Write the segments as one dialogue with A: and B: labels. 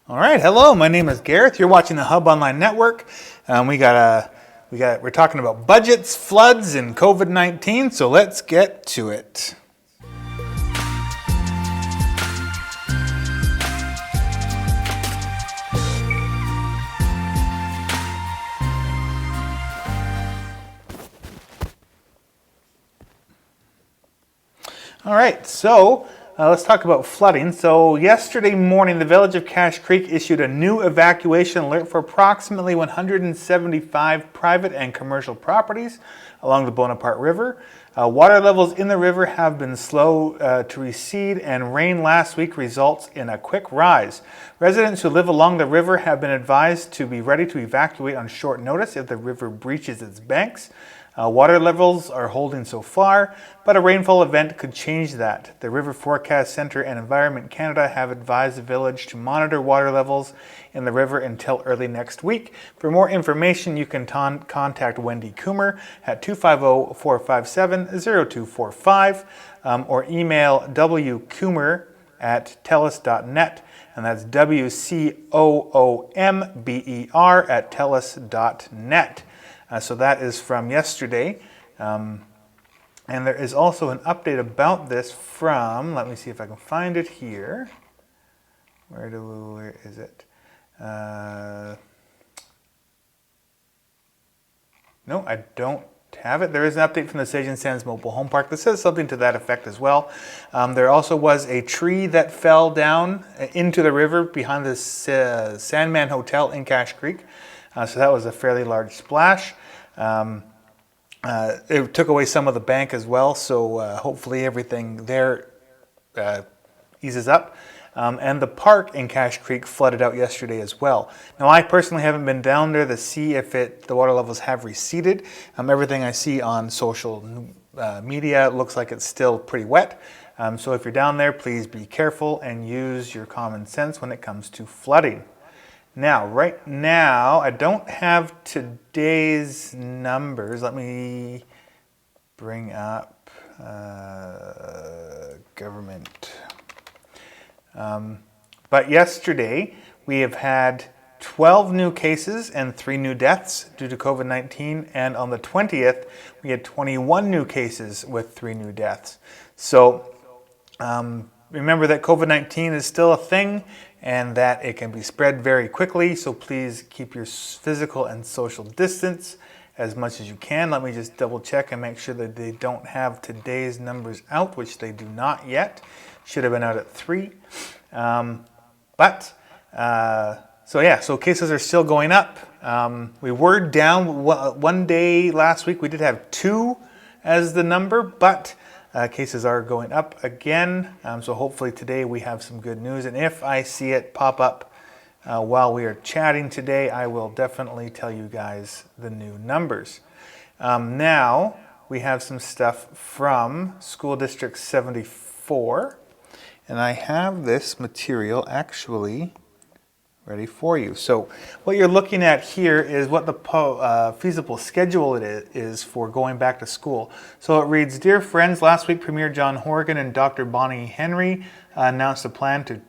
A: All right, hello. My name is Gareth. You're watching the Hub Online Network. We're talking about budgets, floods, and COVID-19. So let's get to it. All right, so let's talk about flooding. So yesterday morning, the village of Cache Creek issued a new evacuation alert for approximately 175 private and commercial properties along the Bonaparte River. Water levels in the river have been slow to recede, and rain last week results in a quick rise. Residents who live along the river have been advised to be ready to evacuate on short notice if the river breaches its banks. Water levels are holding so far, but a rainfall event could change that. The River Forecast Centre and Environment Canada have advised the village to monitor water levels in the river until early next week. For more information, you can contact Wendy Coomber at 250-457-0245 or email wcoomber@telus.net, and that's WCOOMBER@telus.net. So that is from yesterday. And there is also an update about this from, let me see if I can find it here. Where is it? No, I don't have it. There is an update from the Sage and Sands Mobile Home Park that says something to that effect as well. There also was a tree that fell down into the river behind the Sandman Hotel in Cache Creek. So that was a fairly large splash. It took away some of the bank as well, so hopefully everything there eases up. And the park in Cache Creek flooded out yesterday as well. Now, I personally haven't been down there to see if the water levels have receded. Everything I see on social media looks like it's still pretty wet. So if you're down there, please be careful and use your common sense when it comes to flooding. Now, right now, I don't have today's numbers. Let me bring up government. But yesterday, we have had 12 new cases and 3 new deaths due to COVID-19. And on the 20th, we had 21 new cases with 3 new deaths. So remember that COVID-19 is still a thing and that it can be spread very quickly. So please keep your physical and social distance as much as you can. Let me just double check and make sure that they don't have today's numbers out, which they do not yet. Should have been out at 3. So cases are still going up. We were down one day last week. We did have 2 as the number, but cases are going up again, so hopefully today we have some good news. And if I see it pop up while we are chatting today, I will definitely tell you guys the new numbers. Now we have some stuff from School District 74, and I have this material actually ready for you. So what you're looking at here is what the feasible schedule is for going back to school. So it reads, Dear friends, last week Premier John Horgan and Dr. Bonnie Henry announced a plan to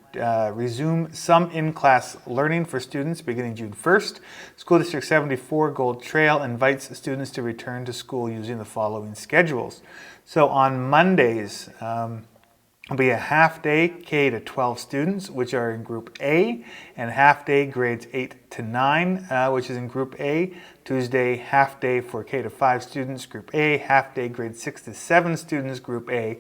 A: resume some in-class learning for students beginning June 1st. School District 74 Gold Trail invites students to return to school using the following schedules. So on Mondays, it'll be a half-day K to 12 students, which are in Group A, and half-day grades 8 to 9, which is in Group A. Tuesday, half-day for K to 5 students, Group A. Half-day grade 6 to 7 students, Group A.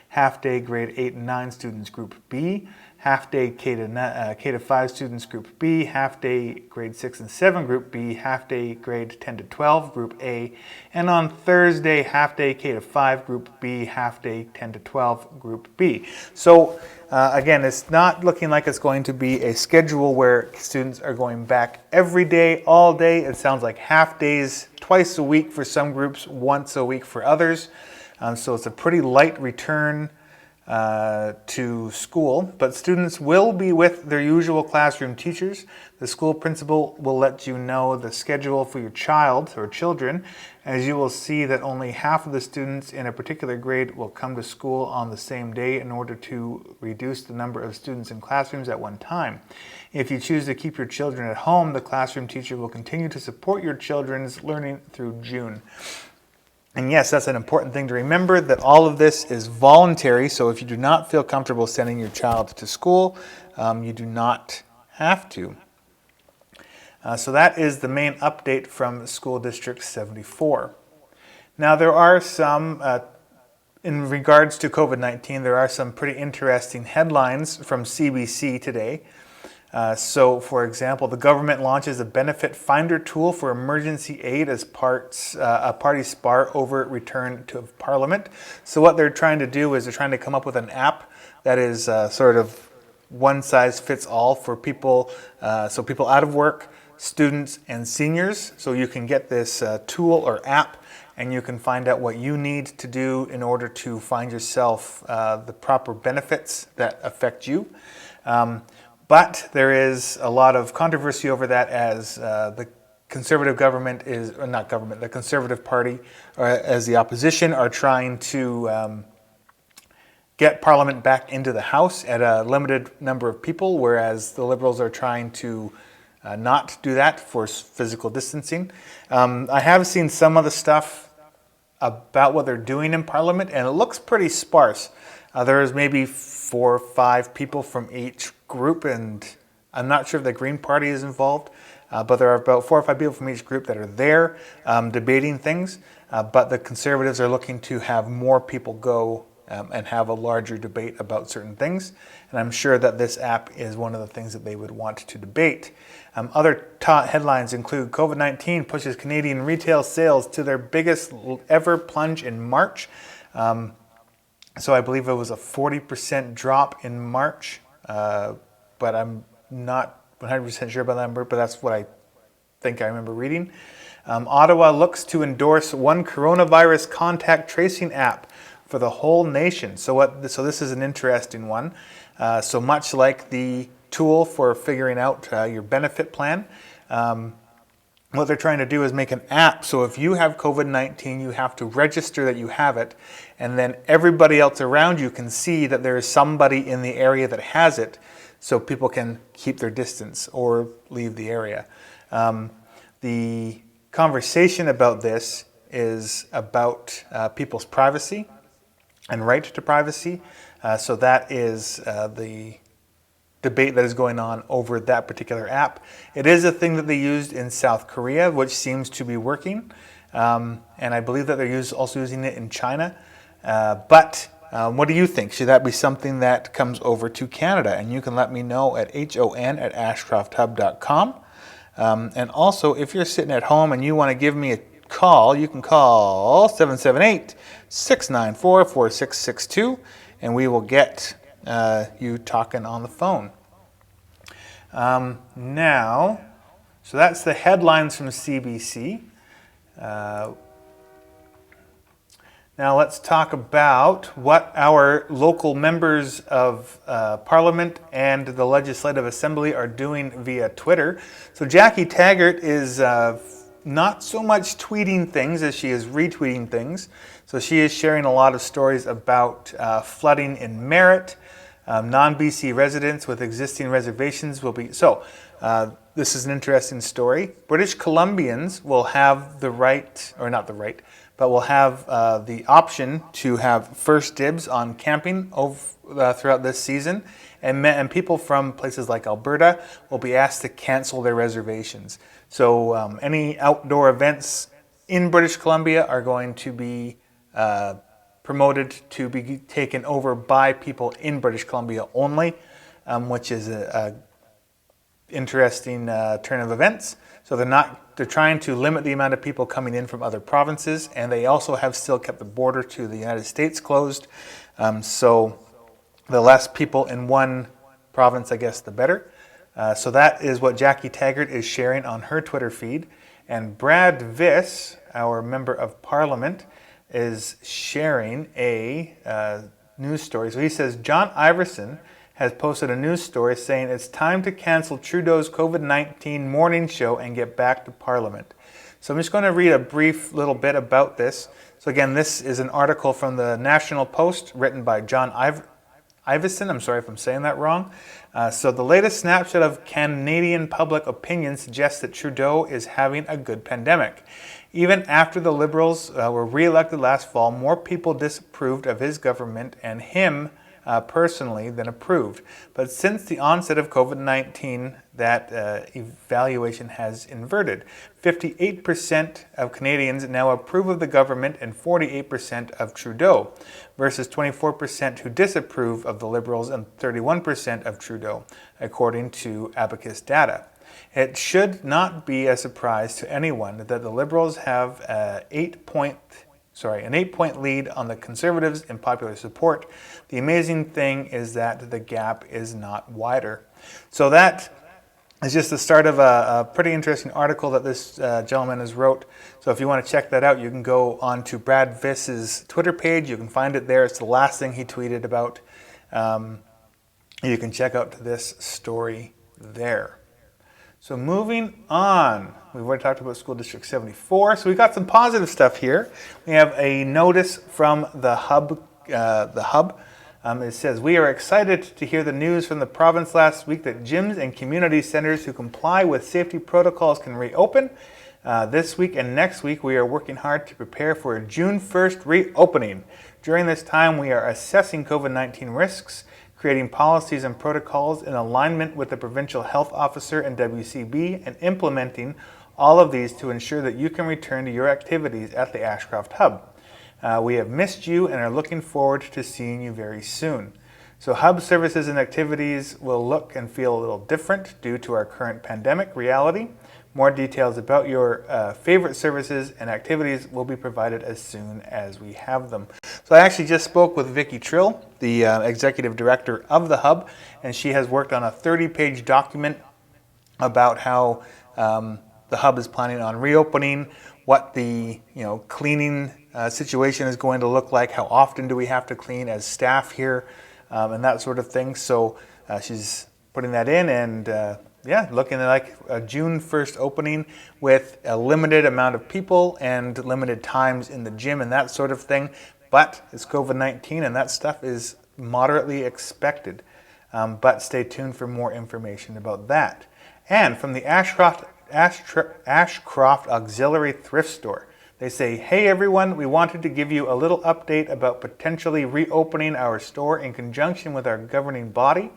A: Half-day grade 8 and 9 students, Group B. Half-day K to 5 students, Group B. Half-day grade 6 and 7, Group B. Half-day grade 10 to 12, Group A. And on Thursday, half-day K to 5, Group B. Half-day 10 to 12, Group B. So again, it's not looking like it's going to be a schedule where students are going back every day, all day. It sounds like half days twice a week for some groups, once a week for others. So it's a pretty light return to school, but students will be with their usual classroom teachers. The school principal will let you know the schedule for your child or children, as you will see that only half of the students in a particular grade will come to school on the same day in order to reduce the number of students in classrooms at one time. If you choose to keep your children at home, the classroom teacher will continue to support your children's learning through June. And yes, that's an important thing to remember, that all of this is voluntary. So if you do not feel comfortable sending your child to school, you do not have to. So that is the main update from School District 74. Now there are some, in regards to COVID-19, there are some pretty interesting headlines from CBC today. So, for example, the government launches a benefit finder tool for emergency aid as a party spar over return to Parliament. So what they're trying to do is they're trying to come up with an app that is sort of one size fits all for people, so people out of work, students, and seniors. So you can get this tool or app and you can find out what you need to do in order to find yourself the proper benefits that affect you. But there is a lot of controversy over that, as the Conservative government the Conservative Party, or as the opposition, are trying to get Parliament back into the House at a limited number of people, whereas the Liberals are trying to not do that for physical distancing. I have seen some of the stuff about what they're doing in Parliament, and it looks pretty sparse. There's maybe 4 or 5 people from each group, and I'm not sure if the Green Party is involved, but there are about 4 or 5 people from each group that are there debating things, but the Conservatives are looking to have more people go and have a larger debate about certain things, and I'm sure that this app is one of the things that they would want to debate. Other headlines include COVID-19 pushes Canadian retail sales to their biggest ever plunge in March. So I believe it was a 40% drop in March, but I'm not 100% sure about that number, but that's what I think I remember reading. Ottawa looks to endorse one coronavirus contact tracing app for the whole nation. So this is an interesting one. So much like the tool for figuring out your benefit plan, what they're trying to do is make an app. So if you have COVID-19, you have to register that you have it, and then everybody else around you can see that there is somebody in the area that has it, so people can keep their distance or leave the area. The conversation about this is about people's privacy and right to privacy. So that is the debate that is going on over that particular app. It is a thing that they used in South Korea, which seems to be working. And I believe that they're also using it in China. But what do you think? Should that be something that comes over to Canada? And you can let me know at hon@ashcrofthub.com. And also, if you're sitting at home and you want to give me a call, you can call 778-694-4662, and we will get you talking on the phone. Now, so that's the headlines from CBC. Now let's talk about what our local members of Parliament and the Legislative Assembly are doing via Twitter. So Jackie Taggart is not so much tweeting things as she is retweeting things. So she is sharing a lot of stories about flooding in Merritt. Non-BC residents with existing reservations will be... So, this is an interesting story. British Columbians will have the right, or not the right, but will have the option to have first dibs on camping throughout this season. And people from places like Alberta will be asked to cancel their reservations. So any outdoor events in British Columbia are going to be promoted to be taken over by people in British Columbia only, which is a interesting turn of events. So they're trying to limit the amount of people coming in from other provinces, and they also have still kept the border to the United States closed. So the less people in one province, I guess, the better. So that is what Jackie Taggart is sharing on her Twitter feed. And Brad Viss, our Member of Parliament, is sharing a news story. So he says, John Iverson has posted a news story saying it's time to cancel Trudeau's COVID-19 morning show and get back to Parliament. So I'm just going to read a brief little bit about this. So again, this is an article from the National Post written by John Iverson. I'm sorry if I'm saying that wrong. So the latest snapshot of Canadian public opinion suggests that Trudeau is having a good pandemic. Even after the Liberals were re-elected last fall, more people disapproved of his government and him personally than approved. But since the onset of COVID-19, that evaluation has inverted. 58% of Canadians now approve of the government and 48% of Trudeau, versus 24% who disapprove of the Liberals and 31% of Trudeau, according to Abacus data. It should not be a surprise to anyone that the Liberals have an 8-point lead on the Conservatives in popular support. The amazing thing is that the gap is not wider. So that is just the start of a pretty interesting article that this gentleman has wrote. So if you want to check that out, you can go on to Brad Viss's Twitter page. You can find it there. It's the last thing he tweeted about. You can check out this story there. So moving on, we've already talked about School District 74. So we've got some positive stuff here. We have a notice from the Hub. It says, we are excited to hear the news from the province last week that gyms and community centers who comply with safety protocols can reopen. This week and next week, we are working hard to prepare for a June 1st reopening. During this time, we are assessing COVID-19 risks, creating policies and protocols in alignment with the provincial health officer and WCB, and implementing all of these to ensure that you can return to your activities at the Ashcroft Hub. We have missed you and are looking forward to seeing you very soon. So Hub services and activities will look and feel a little different due to our current pandemic reality. More details about your favorite services and activities will be provided as soon as we have them. So I actually just spoke with Vicki Trill, the executive director of the Hub, and she has worked on a 30-page document about how the Hub is planning on reopening, what the cleaning situation is going to look like, how often do we have to clean as staff here, and that sort of thing. So she's putting that in, and looking at like a June 1st opening with a limited amount of people and limited times in the gym and that sort of thing. But it's COVID-19 and that stuff is moderately expected. But stay tuned for more information about that. And from the Ashcroft Auxiliary Thrift Store, they say, hey everyone, we wanted to give you a little update about potentially reopening our store in conjunction with our governing body,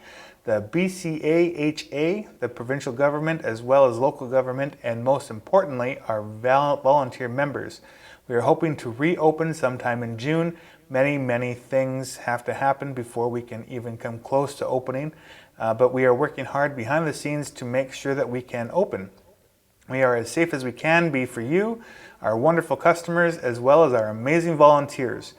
A: the BCAHA, the provincial government, as well as local government, and most importantly, our volunteer members. We are hoping to reopen sometime in June. Many things have to happen before we can even come close to opening, but we are working hard behind the scenes to make sure that we can open. We are as safe as we can be for you, our wonderful customers, as well as our amazing volunteers.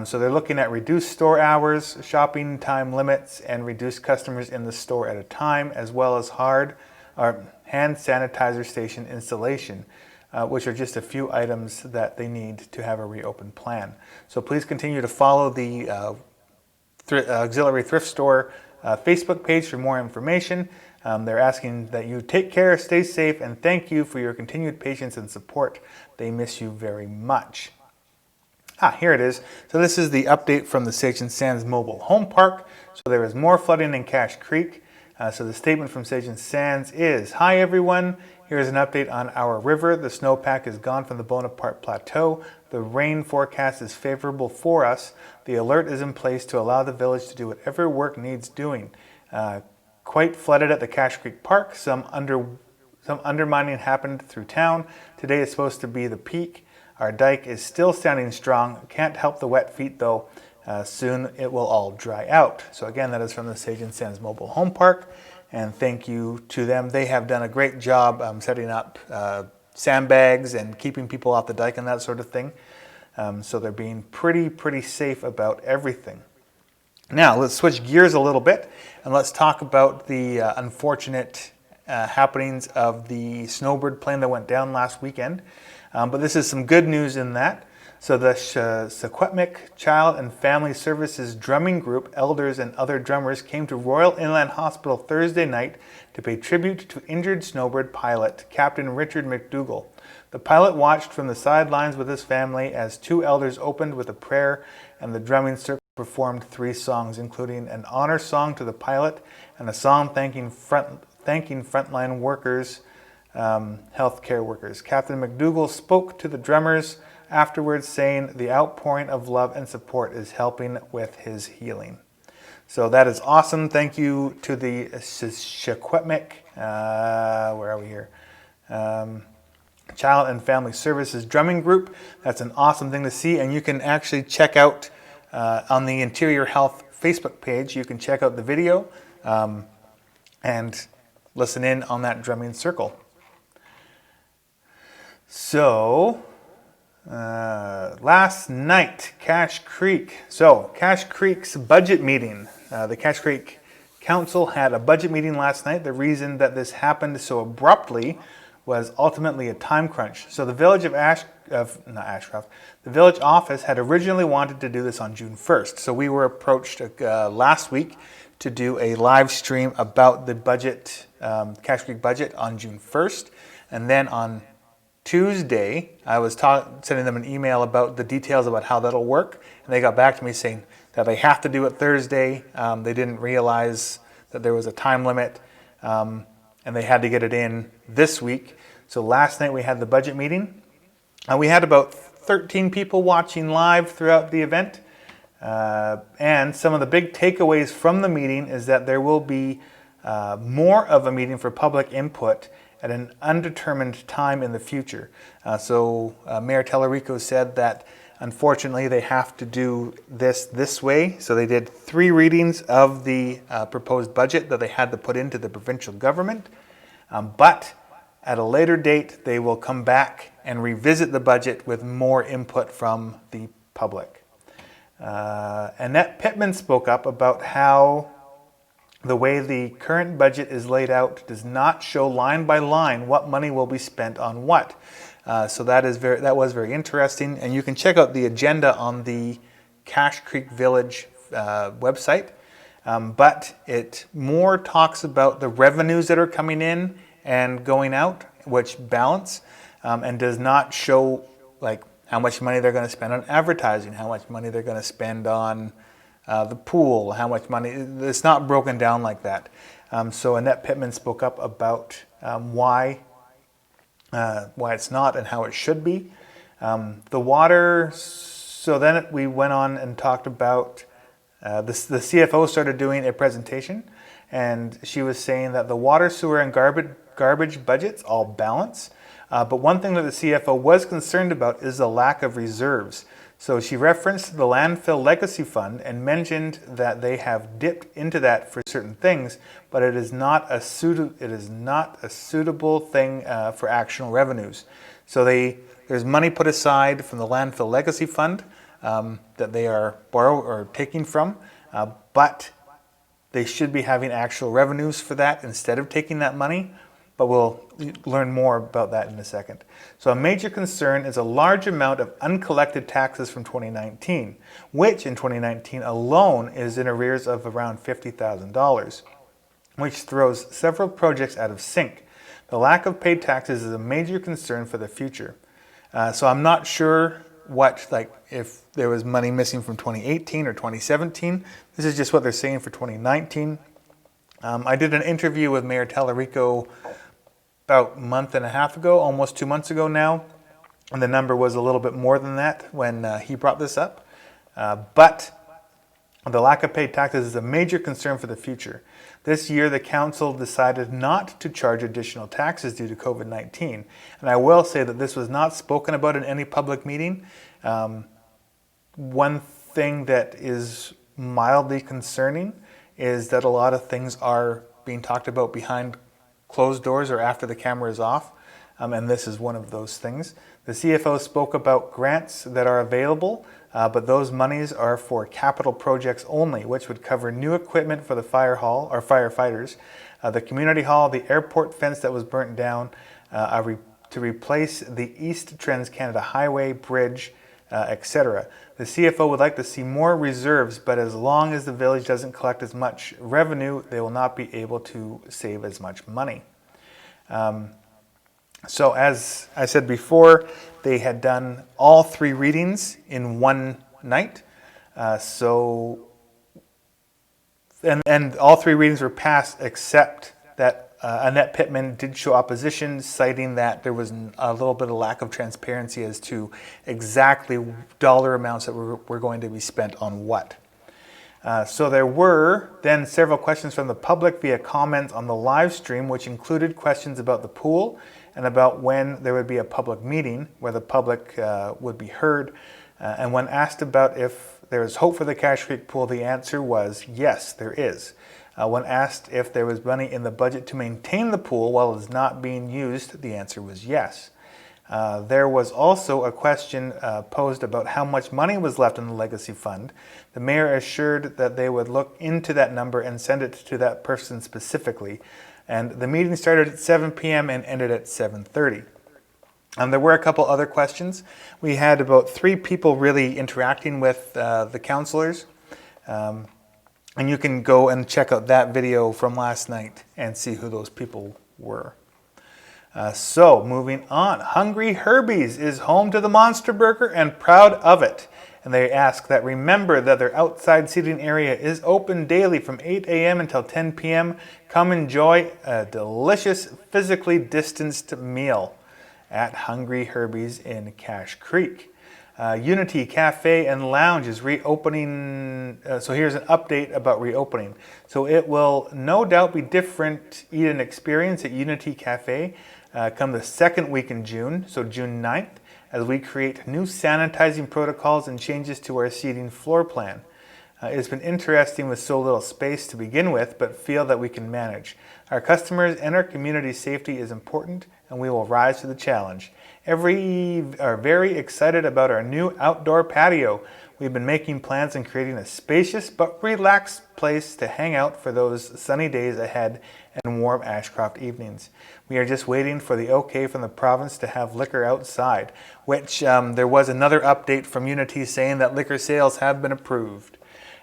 A: So they're looking at reduced store hours, shopping time limits, and reduced customers in the store at a time, as well as hand sanitizer station installation, which are just a few items that they need to have a reopened plan. So please continue to follow the Auxiliary Thrift Store Facebook page for more information. They're asking that you take care, stay safe, and thank you for your continued patience and support. They miss you very much. Here it is. So this is the update from the Sage and Sands Mobile Home Park. So there is more flooding in Cache Creek. So the statement from Sage and Sands is, hi everyone, here's an update on our river. The snowpack is gone from the Bonaparte Plateau. The rain forecast is favorable for us. The alert is in place to allow the village to do whatever work needs doing. Quite flooded at the Cache Creek Park. Some undermining happened through town. Today is supposed to be the peak. Our dike is still standing strong. Can't help the wet feet though. Soon it will all dry out. So again, that is from the Sage and Sands Mobile Home Park. And thank you to them. They have done a great job setting up sandbags and keeping people off the dike and that sort of thing. So they're being pretty safe about everything. Now let's switch gears a little bit and let's talk about the unfortunate happenings of the snowbird plane that went down last weekend. But this is some good news in that. So the Secwepemc Child and Family Services drumming group, elders and other drummers came to Royal Inland Hospital Thursday night to pay tribute to injured snowbird pilot Captain Richard McDougall. The pilot watched from the sidelines with his family as two elders opened with a prayer, and the drumming circle performed 3 songs, including an honor song to the pilot and a song thanking frontline workers, healthcare workers. Captain McDougall spoke to the drummers afterwards, saying the outpouring of love and support is helping with his healing. So that is awesome. Thank you to the Secwepemc, where are we here? Child and Family Services drumming group. That's an awesome thing to see, and you can actually check out on the Interior Health Facebook page, you can check out the video and listen in on that drumming circle. So, last night, Cache Creek. So, Cache Creek's budget meeting. The Cache Creek Council had a budget meeting last night. The reason that this happened so abruptly was ultimately a time crunch. So the village the village office had originally wanted to do this on June 1st. So we were approached last week to do a live stream about the budget, Cache Creek budget on June 1st. And then on Tuesday, I was sending them an email about the details about how that'll work. And they got back to me saying that they have to do it Thursday. They didn't realize that there was a time limit. And they had to get it in this week. So last night we had the budget meeting. We had about 13 people watching live throughout the event. And some of the big takeaways from the meeting is that there will be more of a meeting for public input at an undetermined time in the future. So Mayor Tellerico said that unfortunately they have to do this way. So they did 3 readings of the proposed budget that they had to put into the provincial government. But at a later date, they will come back and revisit the budget with more input from the public. Annette Pittman spoke up about how the way the current budget is laid out does not show line by line what money will be spent on what. So that was very interesting, and you can check out the agenda on the Cache Creek Village website. But it more talks about the revenues that are coming in and going out, which balance, and does not show like how much money they're going to spend on advertising, how much money they're going to spend on the pool, how much money. It's not broken down like that. So Annette Pittman spoke up about why it's not and how it should be. The water, so then we went on and talked about, the CFO started doing a presentation, and she was saying that the water, sewer, and garbage budgets all balance. But one thing that the CFO was concerned about is the lack of reserves. So she referenced the landfill legacy fund and mentioned that they have dipped into that for certain things, but it is not a suitable thing for actual revenues. So there's money put aside from the landfill legacy fund that they are borrowing or taking from, but they should be having actual revenues for that instead of taking that money. But we'll learn more about that in a second. So a major concern is a large amount of uncollected taxes from 2019, which in 2019 alone is in arrears of around $50,000, which throws several projects out of sync. The lack of paid taxes is a major concern for the future. So I'm not sure if there was money missing from 2018 or 2017. This is just what they're saying for 2019. I did an interview with Mayor Tellerico about a month and a half ago, almost 2 months ago now, and the number was a little bit more than that when he brought this up. But the lack of paid taxes is a major concern for the future. This year, the council decided not to charge additional taxes due to COVID-19. And I will say that this was not spoken about in any public meeting. One thing that is mildly concerning is that a lot of things are being talked about behind closed doors or after the camera is off, and this is one of those things. The CFO spoke about grants that are available, but those monies are for capital projects only, which would cover new equipment for the fire hall or firefighters, the community hall, the airport fence that was burnt down, to replace the East Trans Canada Highway bridge, etc. The CFO would like to see more reserves, but as long as the village doesn't collect as much revenue, they will not be able to save as much money. So as I said before, they had done all 3 readings in one night. And all 3 readings were passed, except that Annette Pittman did show opposition, citing that there was a little bit of lack of transparency as to exactly dollar amounts that were going to be spent on what. So there were then several questions from the public via comments on the live stream, which included questions about the pool and about when there would be a public meeting where the public would be heard. And when asked about if there is hope for the Cache Creek pool, the answer was yes, there is. When asked if there was money in the budget to maintain the pool while it's not being used, the answer was yes. There was also a question posed about how much money was left in the legacy fund. The mayor assured that they would look into that number and send it to that person specifically. And the meeting started at 7 p.m. and ended at 7:30. There were a couple other questions. We had about 3 people really interacting with the councillors. And you can go and check out that video from last night and see who those people were. So moving on, Hungry Herbie's is home to the Monster Burger and proud of it. And they ask that remember that their outside seating area is open daily from 8 a.m. until 10 p.m. Come enjoy a delicious, physically distanced meal at Hungry Herbie's in Cache Creek. Unity Cafe and Lounge is reopening. So here's an update about reopening. So it will no doubt be different eat-in experience at Unity Cafe come the second week in June, so June 9th, as we create new sanitizing protocols and changes to our seating floor plan. It's been interesting with so little space to begin with, but feel that we can manage. Our customers and our community safety is important, and we will rise to the challenge. Are very excited about our new outdoor patio. We've been making plans and creating a spacious but relaxed place to hang out for those sunny days ahead and warm Ashcroft evenings. We are just waiting for the okay from the province to have liquor outside, which there was another update from Unity saying that liquor sales have been approved.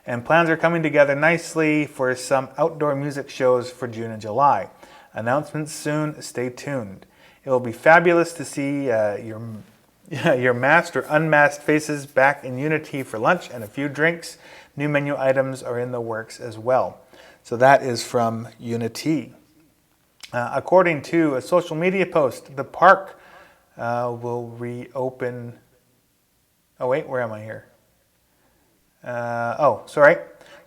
A: And plans are coming together nicely for some outdoor music shows for June and July. Announcements soon, stay tuned. It will be fabulous to see your masked or unmasked faces back in Unity for lunch and a few drinks. New menu items are in the works as well. So that is from Unity. According to a social media post, the park will reopen. Oh wait, where am I here? Sorry.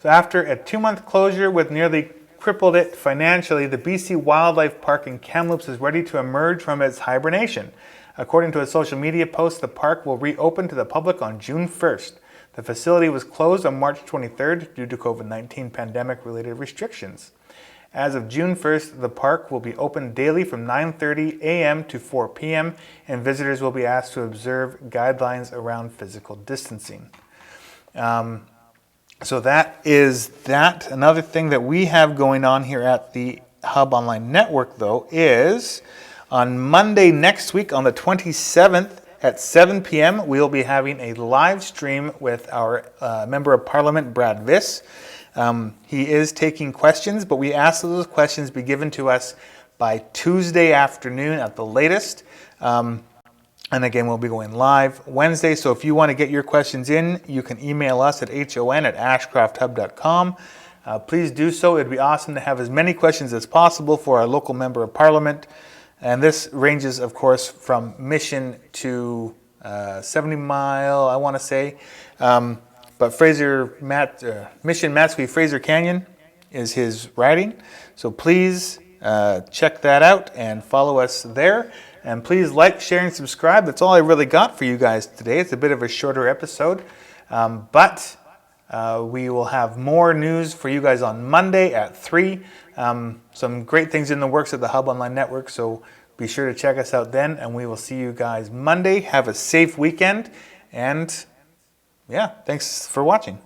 A: So after a 2-month closure with nearly crippled it financially, the BC Wildlife Park in Kamloops is ready to emerge from its hibernation. According to a social media post, the park will reopen to the public on June 1st. The facility was closed on March 23rd due to COVID-19 pandemic-related restrictions. As of June 1st, the park will be open daily from 9:30 a.m. to 4 p.m., and visitors will be asked to observe guidelines around physical distancing. So that is that. Another thing that we have going on here at the Hub Online Network, though, is on Monday next week, on the 27th at 7 p.m., we'll be having a live stream with our Member of Parliament, Brad Viss. He is taking questions, but we ask that those questions be given to us by Tuesday afternoon at the latest. And again, we'll be going live Wednesday. So if you want to get your questions in, you can email us at hon@ashcrofthub.com. Please do so. It'd be awesome to have as many questions as possible for our local Member of Parliament. And this ranges, of course, from Mission to 70 Mile, I want to say. But Mission Matsqui Fraser Canyon is his riding. So please check that out and follow us there. And please like, share, and subscribe. That's all I really got for you guys today. It's a bit of a shorter episode. But we will have more news for you guys on Monday at 3. Some great things in the works at the Hub Online Network. So be sure to check us out then. And we will see you guys Monday. Have a safe weekend. And yeah, thanks for watching.